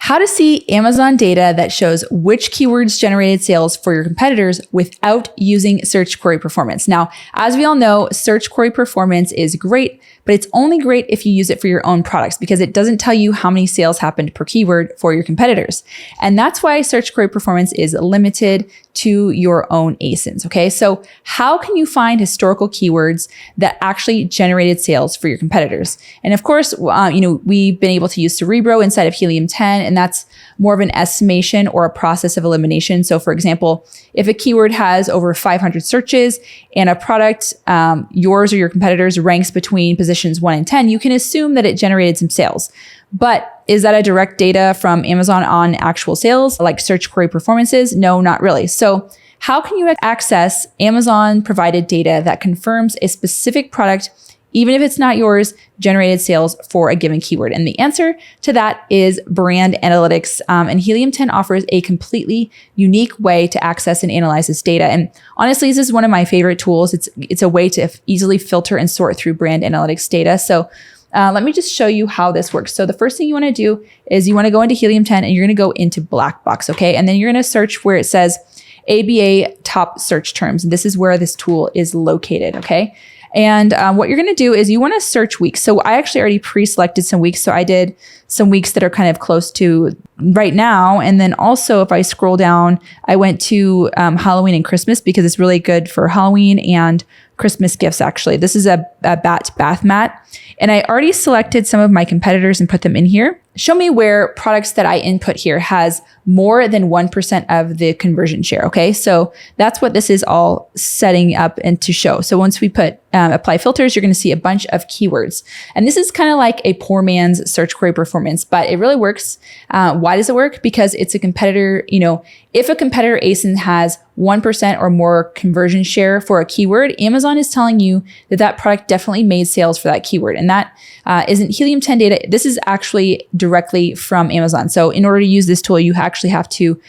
How to see Amazon data that shows which keywords generated sales for your competitors without using search query performance. Now, as we all know, search query performance is great, but it's only great if you use it for your own products because it doesn't tell you how many sales happened per keyword for your competitors. And that's why search query performance is limited to your own ASINs. Okay. So how can you find historical keywords that actually generated sales for your competitors? And of course, we've been able to use Cerebro inside of Helium 10, and that's more of an estimation or a process of elimination. So for example, if a keyword has over 500 searches and a product, yours or your competitors ranks between positions 1 and 10, you can assume that it generated some sales. But is that a direct data from Amazon on actual sales, like search query performances? No, not really. So how can you access Amazon provided data that confirms a specific product, even if it's not yours, generated sales for a given keyword? And the answer to that is brand analytics. And Helium 10 offers a completely unique way to access and analyze this data. And honestly, this is one of my favorite tools. It's a way to easily filter and sort through brand analytics data. So let me just show you how this works. So the first thing you want to do is you want to go into Helium 10 and you're going to go into black box. Okay. And then you're going to search where it says ABA top search terms. And this is where this tool is located. Okay. And what you're going to do is you want to search weeks. So I actually already pre-selected some weeks. So I did some weeks that are kind of close to right now. And then also if I scroll down, I went to Halloween and Christmas because it's really good for Halloween and Christmas gifts. Actually, this is a bath mat. And I already selected some of my competitors and put them in here. Show me where products that I input here has more than 1% of the conversion share. Okay. So that's what this is all setting up and to show. So once we put apply filters, you're going to see a bunch of keywords. And this is kind of like a poor man's search query performance, but it really works. Why does it work? Because it's a competitor, if a competitor ASIN has 1% or more conversion share for a keyword, Amazon is telling you that that product definitely made sales for that keyword. And that isn't Helium 10 data. This is actually directly from Amazon. So in order to use this tool, you actually have to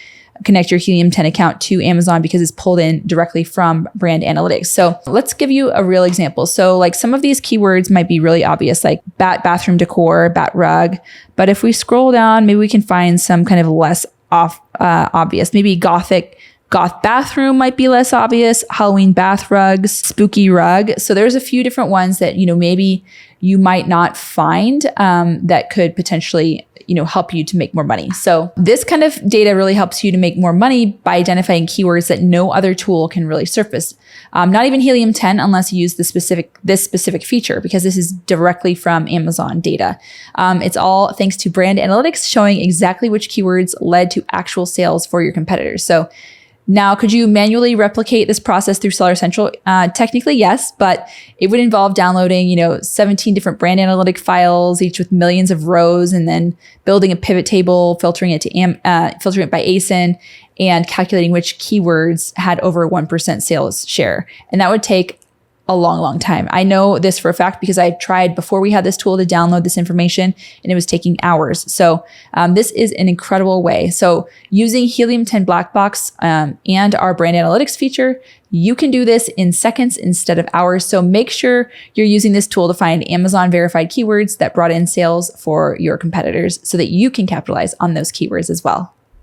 connect your Helium 10 account to Amazon because it's pulled in directly from brand analytics. So let's give you a real example. So like some of these keywords might be really obvious, like bathroom decor, bat rug. But if we scroll down, maybe we can find some kind of less obvious, maybe goth bathroom might be less obvious, Halloween bath rugs, spooky rug. So there's a few different ones that, maybe you might not find that could potentially, help you to make more money. So this kind of data really helps you to make more money by identifying keywords that no other tool can really surface. Not even Helium 10 unless you use this specific feature, because this is directly from Amazon data. It's all thanks to brand analytics showing exactly which keywords led to actual sales for your competitors. So now, could you manually replicate this process through Seller Central? Technically, yes, but it would involve downloading, 17 different brand analytic files, each with millions of rows, and then building a pivot table, filtering it by ASIN, and calculating which keywords had over 1% sales share. And that would take a long, long time. I know this for a fact because I tried before we had this tool to download this information and it was taking hours. So this is an incredible way. So using Helium 10 Black Box and our brand analytics feature, you can do this in seconds instead of hours. So make sure you're using this tool to find Amazon verified keywords that brought in sales for your competitors so that you can capitalize on those keywords as well.